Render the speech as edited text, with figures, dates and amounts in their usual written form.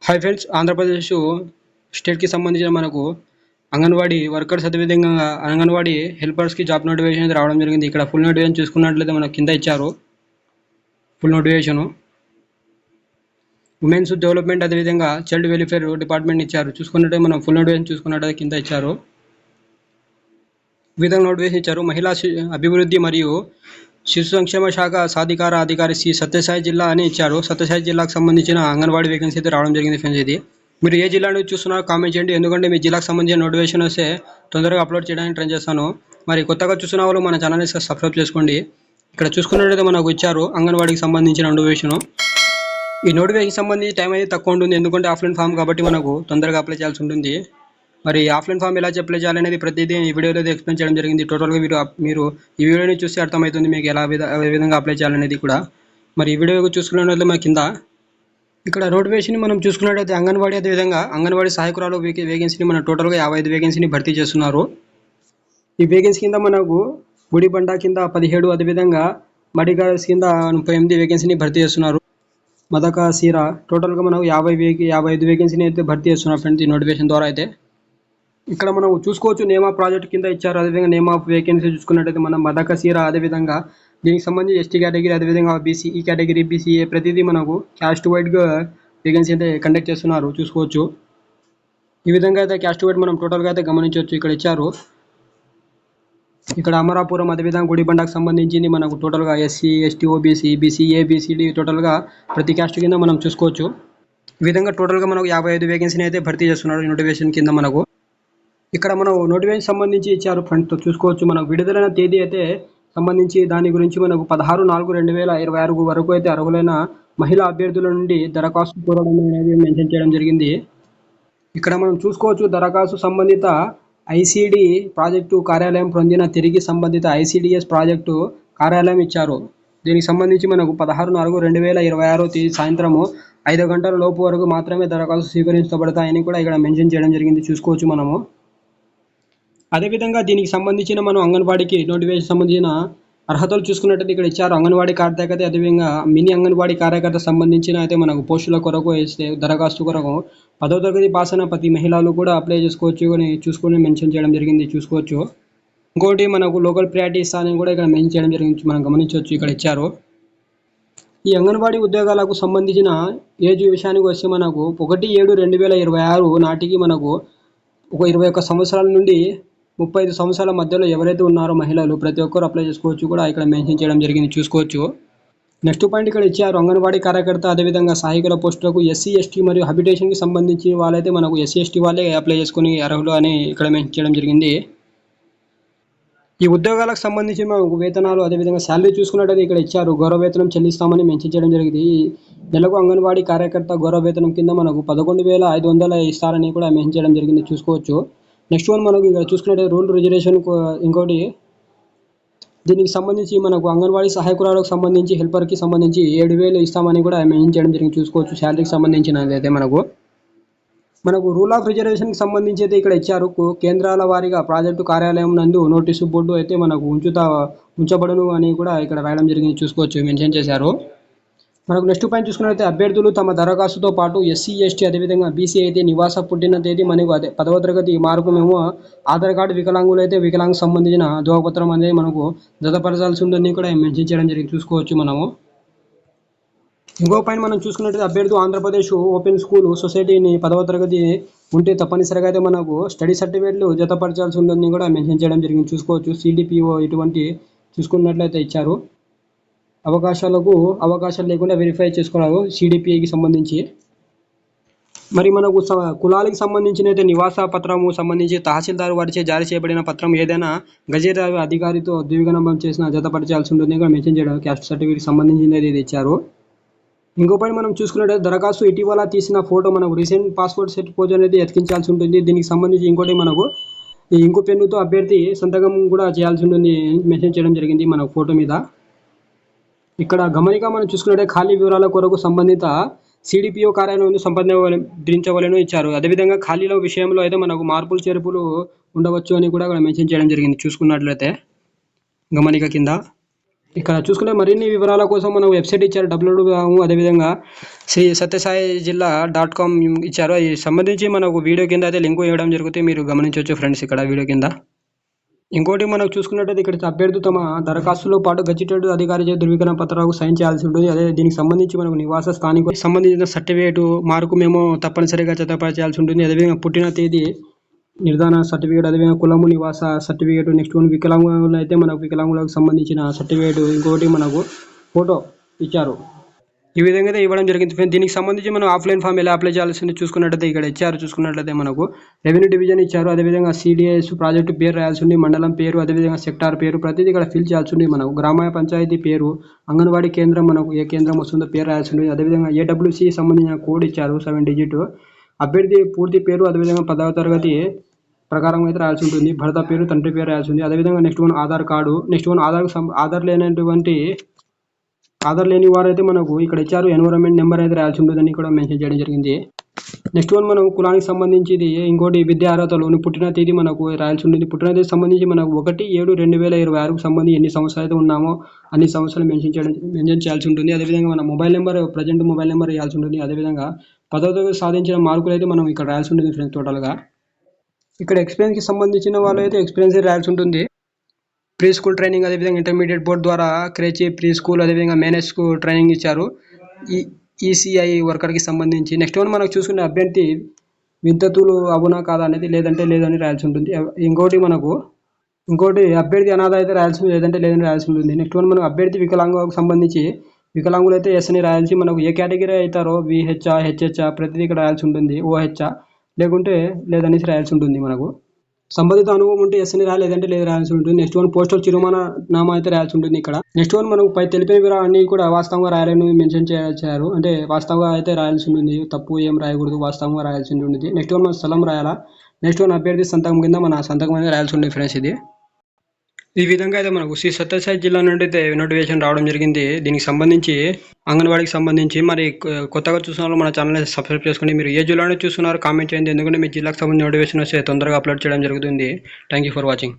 Hi friends, Andhra Pradesh స్టేట్‌కి సంబంధించిన మనకు అంగన్వాడీ వర్కర్స్ అదేవిధంగా అంగన్వాడీ హెల్పర్స్‌కి జాబ్ నోటిఫికేషన్ అయితే రావడం జరిగింది. ఇక్కడ ఫుల్ నోటిఫికేషన్ చూసుకున్నట్లయితే మనకు కింద ఇచ్చారు. ఫుల్ నోటిఫికేషను ఉమెన్స్ డెవలప్మెంట్ అదేవిధంగా చైల్డ్ వెల్ఫేర్ డిపార్ట్మెంట్ ఇచ్చారు. చూసుకున్నట్లయితే మనం ఫుల్ నోటిఫికేషన్ చూసుకున్నట్లయితే కింద ఇచ్చారు. ఈ విధంగా నోటిఫికేషన్ ఇచ్చారు. మహిళా అభివృద్ధి మరియు శిశు సంక్షేమ శాఖ సాధికార అధికారి శ్రీ సత్యసాయి జిల్లా అని ఇచ్చారు. సత్యసాయి జిల్లాకు సంబంధించిన అంగన్వాడీ వేకెన్సీ అయితే రావడం జరిగింది ఫ్రెండ్స్. ఇది మీరు ఏ జిల్లా నుంచి చూస్తున్నారో కామెంట్ చేయండి. ఎందుకంటే మీ జిల్లాకు సంబంధించిన నోటిఫికేషన్ వస్తే తొందరగా అప్లోడ్ చేయడానికి ట్రై చేస్తాను. మరి కొత్తగా చూస్తున్న వాళ్ళు మన ఛానల్ని సబ్స్క్రైబ్ చేసుకోండి. ఇక్కడ చూసుకున్నట్లయితే మనకు ఇచ్చారు అంగన్వాడీకి సంబంధించిన నోటిఫికేషన్. ఈ నోటిఫికేషన్ సంబంధించి టైం అయితే తక్కువ ఉంటుంది, ఎందుకంటే ఆఫ్లైన్ ఫామ్ కాబట్టి మనకు తొందరగా అప్లై చేయాల్సి ఉంటుంది. మరి ఆఫ్లైన్ ఫామ్ ఎలా అప్లై చేయాలనేది ప్రతిదీ ఈ వీడియోలో ఎక్స్ప్లెయిన్ చేయడం జరిగింది. టోటల్గా మీరు ఈ వీడియోని చూస్తే అర్థమవుతుంది మీకు ఏ విధంగా అప్లై చేయాలనేది కూడా. మరి ఈ వీడియో చూసుకున్నట్లయితే మన కింద ఇక్కడ నోటిఫికేషన్ మనం చూసుకున్నట్లయితే అంగన్వాడీ అదేవిధంగా అంగన్వాడీ సహాయకురాలు వేకెన్సీని మన టోటల్గా 55 వేకెన్సీని భర్తీ చేస్తున్నారు. ఈ వేకెన్సీ కింద మనకు గుడిబండ కింద 17 అదేవిధంగా మడిగాస్ కింద 38 వేకెన్సీని భర్తీ చేస్తున్నారు. మదక సీరా టోటల్గా మనకు 55 వేకెన్సీని అయితే భర్తీ చేస్తున్నారు ఫ్రెండ్స్ ఈ నోటిఫికేషన్ ద్వారా. అయితే ఇక్కడ మనం చూసుకోవచ్చు నేమ్ ఆఫ్ ప్రాజెక్ట్ కింద ఇచ్చారు. అదేవిధంగా నేమ్ ఆఫ్ వేకెన్సీ చూసుకున్నట్లయితే మనం మదక సీరా అదేవిధంగా దీనికి సంబంధించి ఎస్టీ కేటగిరీ అదేవిధంగా బీసీ ఈ కేటగిరీ బీసీఏ ప్రతిదీ మనకు క్యాస్ట్ వైడ్గా వేకెన్సీ అయితే కండక్ట్ చేస్తున్నారు చూసుకోవచ్చు. ఈ విధంగా అయితే క్యాస్ట్ వైడ్ మనం టోటల్గా అయితే గమనించవచ్చు. ఇక్కడ ఇచ్చారు. ఇక్కడ అమరాపురం అదేవిధంగా గుడిబండకు సంబంధించింది మనకు టోటల్గా SC ST OBC BCA BCD టోటల్గా ప్రతి క్యాస్ట్ కింద మనం చూసుకోవచ్చు. ఈ విధంగా టోటల్గా మనకు 55 వేకెన్సీని అయితే భర్తీ చేస్తున్నారు ఈ నోటిఫికేషన్ కింద. మనకు ఇక్కడ మనం నోటిఫికేషన్ సంబంధించి ఇచ్చారు ఫ్రెండ్స్ చూసుకోవచ్చు. మనకు విడుదలైన తేదీ అయితే సంబంధించి దాని గురించి మనకు 16/4/2026 వరకు అయితే అర్హులైన మహిళా అభ్యర్థుల నుండి దరఖాస్తు కోరడం అనేది మెన్షన్ చేయడం జరిగింది. ఇక్కడ మనం చూసుకోవచ్చు దరఖాస్తు సంబంధిత ఐసిడి ప్రాజెక్టు కార్యాలయం పొందిన తిరిగి సంబంధిత ఐసిడిఎస్ ప్రాజెక్టు కార్యాలయం ఇచ్చారు. దీనికి సంబంధించి మనకు 16/4/2026 తేదీ సాయంత్రము 5 గంటల లోపు వరకు మాత్రమే దరఖాస్తు స్వీకరించబడతాయని కూడా ఇక్కడ మెన్షన్ చేయడం జరిగింది చూసుకోవచ్చు మనము. అదేవిధంగా దీనికి సంబంధించిన మనం అంగన్వాడీకి నోటిఫికేషన్ సంబంధించిన అర్హతలు చూసుకున్నట్టయితే ఇక్కడ ఇచ్చారు. అంగన్వాడీ కార్యకర్త అదేవిధంగా మినీ అంగన్వాడీ కార్యకర్త సంబంధించిన అయితే మనకు పోస్టుల కొరకు వేస్తే దరఖాస్తు కొరకు 10వ తరగతి పాస్ అయిన ప్రతి మహిళలు కూడా అప్లై చేసుకోవచ్చు అని చూసుకొని మెన్షన్ చేయడం జరిగింది చూసుకోవచ్చు. ఇంకోటి మనకు లోకల్ ప్రయారిటీస్ అని కూడా ఇక్కడ మెన్షన్ చేయడం జరిగింది మనం గమనించవచ్చు. ఇక్కడ ఇచ్చారు. ఈ అంగన్వాడీ ఉద్యోగాలకు సంబంధించిన ఏజ్ విషయానికి వస్తే మనకు 1/7/2026 నాటికి మనకు 21 సంవత్సరాల నుండి 35 సంవత్సరాల మధ్యలో ఎవరైతే ఉన్నారో మహిళలు ప్రతి ఒక్కరు అప్లై చేసుకోవచ్చు కూడా ఇక్కడ మెన్షన్ చేయడం జరిగింది చూసుకోవచ్చు. నెక్స్ట్ పాయింట్ ఇక్కడ ఇచ్చారు. అంగన్వాడీ కార్యకర్త అదేవిధంగా సహాయకుల పోస్టులకు ఎస్సీ ఎస్టీ మరియు హ్యాబిటేషన్కి సంబంధించి వాళ్ళైతే మనకు ఎస్సీ ఎస్టీ వాళ్ళే అప్లై చేసుకుని అర్హులు అని ఇక్కడ మెన్షన్ చేయడం జరిగింది. ఈ ఉద్యోగాలకు సంబంధించి మనకు వేతనాలు అదేవిధంగా శాలరీ చూసుకున్నట్టయితే ఇక్కడ ఇచ్చారు. గౌరవ వేతనం చెల్లిస్తామని మెన్షన్ చేయడం జరిగింది. నెలకు అంగన్వాడీ కార్యకర్త గౌరవ వేతనం కింద మనకు 11,500 ఇస్తారని కూడా మెన్షన్ చేయడం జరిగింది చూసుకోవచ్చు. నెక్స్ట్ వన్ మనకు ఇక్కడ చూసుకున్నట్లయితే రూల్ రిజర్వేషన్ ఇంకోటి దీనికి సంబంధించి మనకు అంగన్వాడీ సహాయకురాలకు సంబంధించి హెల్పర్కి సంబంధించి 7,000 ఇస్తామని కూడా మెన్షన్ చేయడం జరిగింది చూసుకోవచ్చు. శాలరీకి సంబంధించినది అయితే మనకు రూల్ ఆఫ్ రిజర్వేషన్కి సంబంధించి అయితే ఇక్కడ ఇచ్చారు. కేంద్రాల వారీగా ప్రాజెక్టు కార్యాలయం నందు నోటీసు బోర్డు అయితే మనకు ఉంచబడును అని కూడా ఇక్కడ రాయడం జరిగింది చూసుకోవచ్చు, మెన్షన్ చేశారు. మనకు నెక్స్ట్ పాయింట్ చూసుకున్నట్లయితే అభ్యర్థులు తమ దరఖాస్తుతో పాటు ఎస్సీ ఎస్టీ అదేవిధంగా బీసీ అయితే నివాస పుట్టిన తేదీ మనకు 10వ తరగతి మార్కు మేము ఆధార్ కార్డు వికలాంగులు అయితే వికలాంగ సంబంధించిన ధృవపత్రం అనేది మనకు జతపరచాల్సి ఉందని కూడా మెన్షన్ చేయడం జరిగింది చూసుకోవచ్చు మనము. ఇంకో పాయింట్ మనం చూసుకున్నట్లయితే అభ్యర్థులు ఆంధ్రప్రదేశ్ ఓపెన్ స్కూల్ సొసైటీని 10వ తరగతి ఉంటే తప్పనిసరిగా అయితే మనకు స్టడీ సర్టిఫికేట్లు జతపరచాల్సి ఉందని కూడా మెన్షన్ చేయడం జరిగింది చూసుకోవచ్చు. సిడిపిఓ ఇటువంటి చూసుకున్నట్లయితే ఇచ్చారు. అవకాశాలు లేకుండా వెరిఫై చేసుకోవాలి సిడిపిఐకి సంబంధించి. మరి మనకు కులాలకు సంబంధించిన అయితే నివాస పత్రము సంబంధించి తహసీల్దార్ వారిచే జారీ చేయబడిన పత్రం ఏదైనా గజెట్ అధికారితో ద్విగుణం చేసిన జతపరచాల్సి ఉంటుంది కూడా మెన్షన్ చేయడం. క్యాస్ట్ సర్టిఫికేట్ సంబంధించినది ఇది ఇచ్చారు. ఇంకో పని మనం చూసుకున్నట్లయితే దరఖాస్తు ఇటీవల తీసిన ఫోటో మనకు రీసెంట్ పాస్పోర్ట్ సెట్ పోజ్ అనేది ఎతికించాల్సి ఉంటుంది. దీనికి సంబంధించి ఇంకోటి మనకు ఈ ఇంకు పెన్నుతో అభ్యర్థి సంతకం కూడా చేయాల్సి ఉంటుంది మెన్షన్ చేయడం జరిగింది మనకు ఫోటో మీద. ఇక్కడ గమనిక మనం చూసుకున్నట్టే ఖాళీ వివరాల కొరకు సంబంధిత సిడిపిఓ కార్యాలయం సంప్రదించవలను ఇచ్చారు. అదేవిధంగా ఖాళీల విషయంలో అయితే మనకు మార్పులు చేర్పులు ఉండవచ్చు అని కూడా మెన్షన్ చేయడం జరిగింది చూసుకున్నట్లయితే గమనిక కింద. ఇక్కడ చూసుకుంటే మరిన్ని వివరాల కోసం మనం వెబ్సైట్ ఇచ్చారు www. అదేవిధంగా శ్రీ సత్యసాయి జిల్లా .com ఇచ్చారు. అది సంబంధించి మనకు వీడియో కింద అయితే లింక్ ఇవ్వడం జరుగుతుంది, మీరు గమనించవచ్చు ఫ్రెండ్స్ ఇక్కడ వీడియో కింద. ఇంకోటి మనం చూసుకున్నట్టయితే ఇక్కడ అభ్యర్థులు తమ దరఖాస్తులో పాటు గజిటెడ్ అధికారి ధృవీకరణ పత్రాలకు సైన్ చేయాల్సి ఉంటుంది. అదే దీనికి సంబంధించి మనకు నివాస స్థానికు సంబంధించిన సర్టిఫికేట్ మార్కు మేము తప్పనిసరిగా చేయాల్సి ఉంటుంది. అదేవిధంగా పుట్టిన తేదీ నిర్ధారణ సర్టిఫికేట్, అదేవిధంగా కులము నివాస సర్టిఫికేట్, నెక్స్ట్ వికలాంగులు అయితే మనకు వికలాంగులకు సంబంధించిన సర్టిఫికేట్, ఇంకోటి మనకు ఫోటో ఇచ్చారు. ఈ విధంగా అయితే ఇవ్వడం జరిగింది. దీనికి సంబంధించి మనం ఆఫ్లైన్ ఫామ్ ఎలా అప్లై చేయాల్సింది చూసుకున్నట్లయితే ఇక్కడ ఇచ్చారు. చూసుకున్నట్లయితే మనకు రెవెన్యూ డివిజన్ ఇచ్చారు, అదేవిధంగా CDS ప్రాజెక్టు పేరు రాయాల్సి ఉంది, మండలం పేరు, అదేవిధంగా సెక్టార్ పేరు ప్రతిదీ ఇక్కడ ఫిల్ చేయాల్సి ఉంది. మనకు గ్రామ పంచాయతీ పేరు, అంగన్వాడీ కేంద్రం మనకు ఏ కేంద్రం వస్తుందో పేరు రాయాల్సి ఉంది. అదేవిధంగా AWC సంబంధించిన కోడ్ ఇచ్చారు 7 డిజిట్. అభ్యర్థి పూర్తి పేరు, అదేవిధంగా 10వ తరగతి ప్రకారం అయితే రాయాల్సి ఉంటుంది. భర్త పేరు, తండ్రి పేరు రాయాల్సి ఉంది. అదేవిధంగా next Aadhaar card, next Aadhaar లేని వారు అయితే మనకు ఇక్కడ ఇచ్చారు ఎన్విరాన్మెంట్ నెంబర్ అయితే రాయాల్సి ఉంటుందని కూడా మెన్షన్ చేయడం జరిగింది. నెక్స్ట్ మనం కులానికి సంబంధించి ఇంకోటి విద్యా అర్హతలు, పుట్టిన తేదీ మనకు రాయాల్సి ఉంటుంది. పుట్టిన తేదీ సంబంధించి మనకు 1/7/2026 సంబంధించి ఎన్ని సంవత్సరాలు అయితే ఉన్నామో అన్ని సంవత్సరాలు మెన్షన్ చేయాల్సి ఉంటుంది. అదేవిధంగా మన mobile number, present mobile number వేయాల్సి ఉంటుంది. అదేవిధంగా 10వ తరగతి సాధించిన మార్కులు అయితే మనం ఇక్కడ రాయాల్సి ఉంటుంది ఫ్రెండ్స్. టోటల్గా ఇక్కడ ఎక్స్పీరియన్స్కి సంబంధించిన వాళ్ళు అయితే ఎక్స్పీరియన్స్ రాయాల్సి ఉంటుంది. ప్రీ స్కూల్ ట్రైనింగ్, అదేవిధంగా ఇంటర్మీడియట్ బోర్డు ద్వారా క్రేచి ప్రీ స్కూల్, అదేవిధంగా మేనేజ్ స్కూల్ ట్రైనింగ్ ఇచ్చారు ఈ ECI వర్కర్కి సంబంధించి. నెక్స్ట్ మనకు చూసుకునే అభ్యర్థి విద్యార్థులు అవునా కాదా అనేది లేదని రాయాల్సి ఉంటుంది. ఇంకోటి అభ్యర్థి అనాథ అయితే రాయాల్సి లేదని రాయాల్సి ఉంటుంది. నెక్స్ట్ మనం అభ్యర్థి వికలాంగులకు సంబంధించి వికలాంగులు అయితే S అని రాయాల్సి, మనకు ఏ కేటగిరీ అవుతారో VH, HH ప్రతిదీ ఇక్కడ రాయాల్సి ఉంటుంది. OH లేకుంటే లేదనేసి రాయాల్సి ఉంటుంది. మనకు సంబంధిత అనుభవం ఉంటే S అని లేదంటే లేదు రాయాల్సి ఉంటుంది. నెక్స్ట్ పోస్టల్ చిరునామా అయితే రాయాల్సి ఉంటుంది. ఇక్కడ నెక్స్ట్ మనకు పై తెలిపిన వివరాలన్నీ కూడా వాస్తవంగా రాయాలని మెన్షన్ చేశారు. అంటే వాస్తవంగా అయితే రాయాల్సి ఉంటుంది, తప్పు ఏం రాయకూడదు, వాస్తవంగా రాయాల్సి ఉంటుంది. నెక్స్ట్ మన స్థలం రాయాలా, నెక్స్ట్ అభ్యర్థి సంతకం కింద మన సంతకం అనేది రాయాల్సి ఉంటుంది ఫ్రెండ్స్. ఈ విధంగా అయితే మనకు శ్రీ సత్యసాయి జిల్లా నుండి అయితే నోటిఫికేషన్ రావడం జరిగింది. దీనికి సంబంధించి అంగన్వాడీకి సంబంధించి మరి కొత్తగా చూస్తున్న మన ఛానల్ సబ్స్క్రైబ్ చేసుకోండి. మీరు ఏ జిల్లాలో చూస్తున్నారు కామెంట్ చేయండి, ఎందుకంటే మీ జిల్లాకు సంబంధించిన నోటిఫికేషన్ వస్తే తొందరగా అప్లోడ్ చేయడం జరుగుతుంది. Thank you for watching.